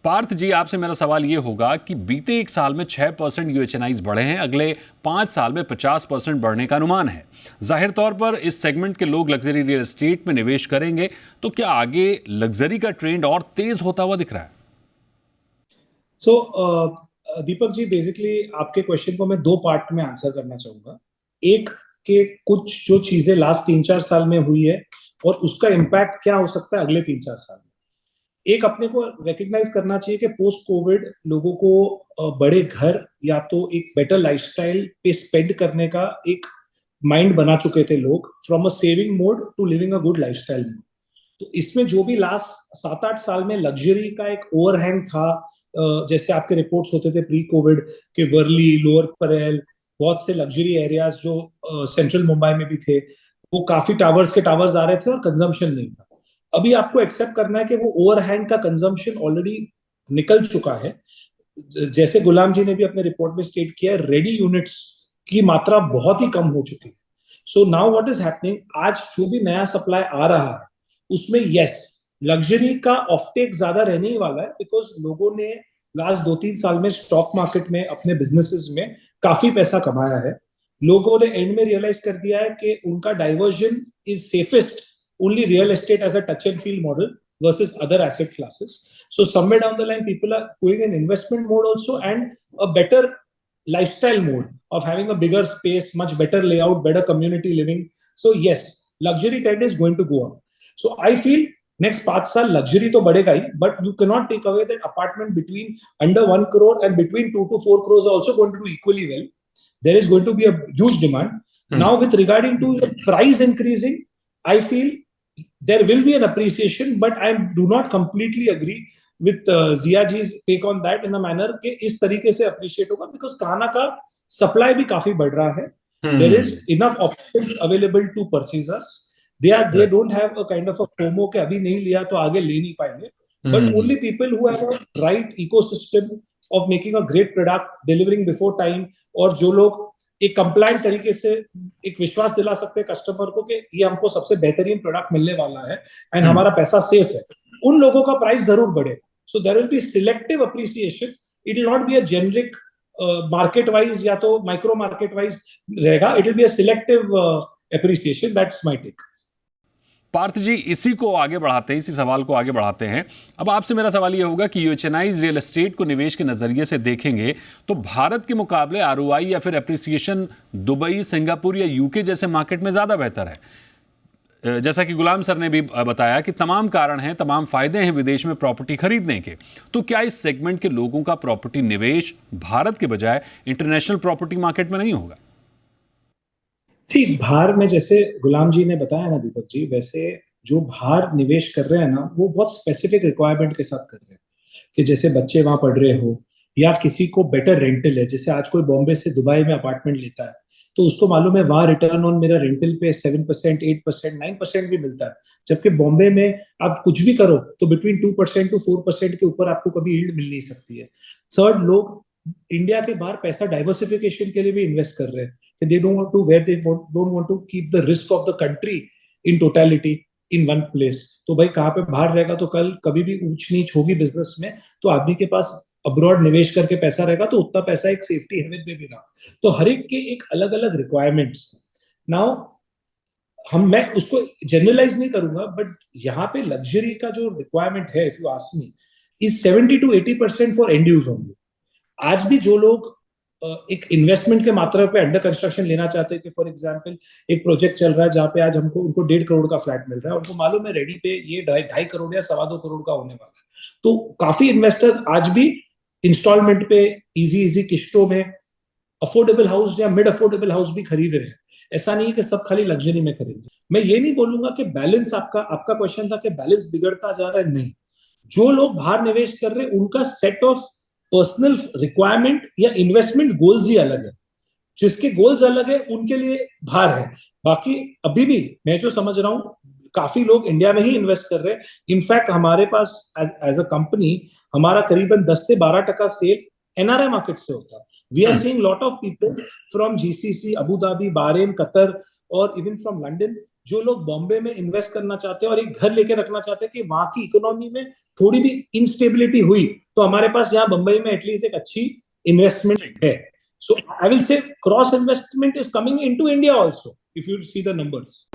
पार्थ जी, आपसे मेरा सवाल ये होगा कि बीते एक साल में 6% यूएचएनआईज बढ़े हैं, अगले 5 साल में 50% बढ़ने का अनुमान है। जाहिर तौर पर इस सेगमेंट के लोग लग्जरी रियल एस्टेट में निवेश करेंगे, तो क्या आगे लग्जरी का ट्रेंड और तेज होता हुआ दिख रहा है? दीपक जी, बेसिकली आपके क्वेश्चन को मैं दो पार्ट में आंसर करना चाहूंगा। एक, के कुछ जो चीजें लास्ट 3-4 साल में हुई है और उसका इम्पैक्ट क्या हो सकता है अगले 3-4 साल में। एक, अपने को रिकग्नाइज करना चाहिए कि पोस्ट कोविड लोगों को बड़े घर या तो एक बेटर लाइफस्टाइल पे स्पेंड करने का एक माइंड बना चुके थे लोग, from a saving mode to living a good lifestyle mode. तो इसमें जो भी लास्ट 7-8 साल में लग्जरी का एक ओवरहैंग था, जैसे आपके रिपोर्ट्स होते थे प्री कोविड के वर्ली, लोअर परेल, बहुत से लग्जरी एरियाज जो सेंट्रल मुंबई में भी थे, वो काफी टावर्स के टावर्स आ रहे थे और कंजम्पशन नहीं था। अभी आपको एक्सेप्ट करना है कि वो ओवरहैंग का कंजम्पशन ऑलरेडी निकल चुका है। जैसे गुलाम जी ने भी अपने रिपोर्ट में स्टेट किया है, रेडी यूनिट्स की मात्रा बहुत ही कम हो चुकी है। So now what is happening, आज जो भी नया सप्लाई आ रहा है उसमें यस, लग्जरी का ऑफटेक ज्यादा रहने ही वाला है, बिकॉज लोगों ने लास्ट 2-3 साल में स्टॉक मार्केट में अपने बिजनेसेस में काफी पैसा कमाया है। लोगों ने एंड में रियलाइज कर दिया है कि उनका diversion is safest only real estate as a touch and feel model versus other asset classes. So somewhere down the line, people are going in investment mode also, and a better lifestyle mode of having a bigger space, much better layout, better community living. So yes, luxury trend is going to go up. So I feel next 5 साल luxury तो बढ़ेगा ही, but you cannot take away that apartment between under 1 crore and between 2 to 4 crores are also going to do equally well. There is going to be a huge demand. Now with regarding to the price increasing, I feel there will be an appreciation, but I do not completely agree with Zia ji's take on that in a manner कि इस तरीके से appreciate होगा, because खाना का supply भी काफी बढ़ रहा है. There is enough options available to purchasers. They don't have a kind of a FOMO कि अभी नहीं लिया तो आगे ले नहीं पाएंगे. But only people who have a right ecosystem of making a great product, delivering before time, और जो लोग एक कंप्लायंट तरीके से एक विश्वास दिला सकते हैं कस्टमर को कि ये हमको सबसे बेहतरीन प्रोडक्ट मिलने वाला है एंड हमारा पैसा सेफ है, उन लोगों का प्राइस जरूर बढ़ेगा. So there will be selective appreciation. It will not be a generic market wise या तो माइक्रो मार्केट वाइज रहेगा. It will be a selective appreciation. That's my take. Parth ji, इसी को आगे बढ़ाते हैं, इसी सवाल को आगे बढ़ाते हैं. अब आपसे मेरा सवाल यह होगा कि यूएचएनआईज रियल एस्टेट को निवेश के नजरिए से देखेंगे तो भारत के मुकाबले आरओआई या फिर एप्रिसिएशन दुबई, सिंगापुर या यूके जैसे मार्केट में ज्यादा बेहतर है. जैसा कि गुलाम सर ने भी बताया कि तमाम कारण हैं, तमाम फायदे हैं विदेश में प्रॉपर्टी खरीदने के. तो क्या इस सेगमेंट के लोगों का प्रॉपर्टी निवेश भारत के बजाय इंटरनेशनल प्रॉपर्टी मार्केट में नहीं होगा? बाहर में जैसे गुलाम जी ने बताया ना दीपक जी, वैसे जो बाहर निवेश कर रहे हैं ना, वो बहुत स्पेसिफिक रिक्वायरमेंट के साथ कर रहे हैं कि जैसे बच्चे वहां पढ़ रहे हो या किसी को बेटर रेंटल है. जैसे आज कोई बॉम्बे से दुबई में अपार्टमेंट लेता है तो उसको मालूम है वहां रिटर्न ऑन मेरा रेंटल पे 7%, 8%, 9% भी मिलता है, जबकि बॉम्बे में आप कुछ भी करो तो बिटवीन 2% टू 4% के ऊपर आपको कभी यील्ड मिल नहीं सकती है. थर्ड, लोग इंडिया के बाहर पैसा डाइवर्सिफिकेशन के लिए भी इन्वेस्ट कर रहे हैं. They don't want to where they don't want to keep the risk of the country in totality in one place. तो भाई कहाँ पे बाहर रहेगा तो कल कभी भी ऊंच नीच होगी बिजनेस में तो आदमी के पास अब्रॉड निवेश करके पैसा रहेगा तो उतना पैसा एक सेफ्टी हेवन में भी रहा. तो हर एक के एक अलग अलग रिक्वायरमेंट्स. नाउ मैं उसको जनरलाइज नहीं करूंगा, बट यहाँ पे लग्जरी का जो रिक्वायरमेंट है, if you ask me, is 70 to 80% for and use only. आज भी जो लोग एक इन्वेस्टमेंट के मात्रा पे अंडर कंस्ट्रक्शन लेना चाहते हैं कि फॉर एग्जांपल एक प्रोजेक्ट चल रहा है जहां पे आज हमको उनको 1.5 करोड़ का फ्लैट मिल रहा है, उनको मालूम है रेडी पे ये 2.5 करोड़ या 2.25 करोड़ का होने वाला है, तो काफी इन्वेस्टर्स आज भी इंस्टॉलमेंट पे इजी इजी किश्तों में अफोर्डेबल हाउस या मिड अफोर्डेबल हाउस भी खरीद रहे हैं. ऐसा नहीं है कि सब खाली लग्जरी में खरीद रहे. मैं ये नहीं बोलूंगा कि बैलेंस, आपका क्वेश्चन था कि बैलेंस बिगड़ता जा रहा है, नहीं. जो लोग बाहर निवेश कर रहे हैं उनका सेट ऑफ पर्सनल रिक्वायरमेंट या इन्वेस्टमेंट गोल्स ही अलग है. जिसके गोल्स अलग है उनके लिए बाहर है. बाकी अभी भी मैं जो समझ रहा हूं, काफी लोग इंडिया में ही इन्वेस्ट कर रहे हैं. इनफैक्ट हमारे पास एज अ कंपनी हमारा करीबन 10 से 12% सेल एनआरआई मार्केट से होता है. We are seeing lot of people from GCC, Abu Dhabi, Bahrain, Qatar और इवन फ्रॉम लंदन जो लोग बॉम्बे में इन्वेस्ट करना चाहते हैं और एक घर लेके रखना चाहते हैं कि वहां की इकोनॉमी में थोड़ी भी इंस्टेबिलिटी हुई तो हमारे पास यहाँ बंबई में एटलीस्ट एक अच्छी इन्वेस्टमेंट है. So I will say cross investment is coming into India also if you see the numbers.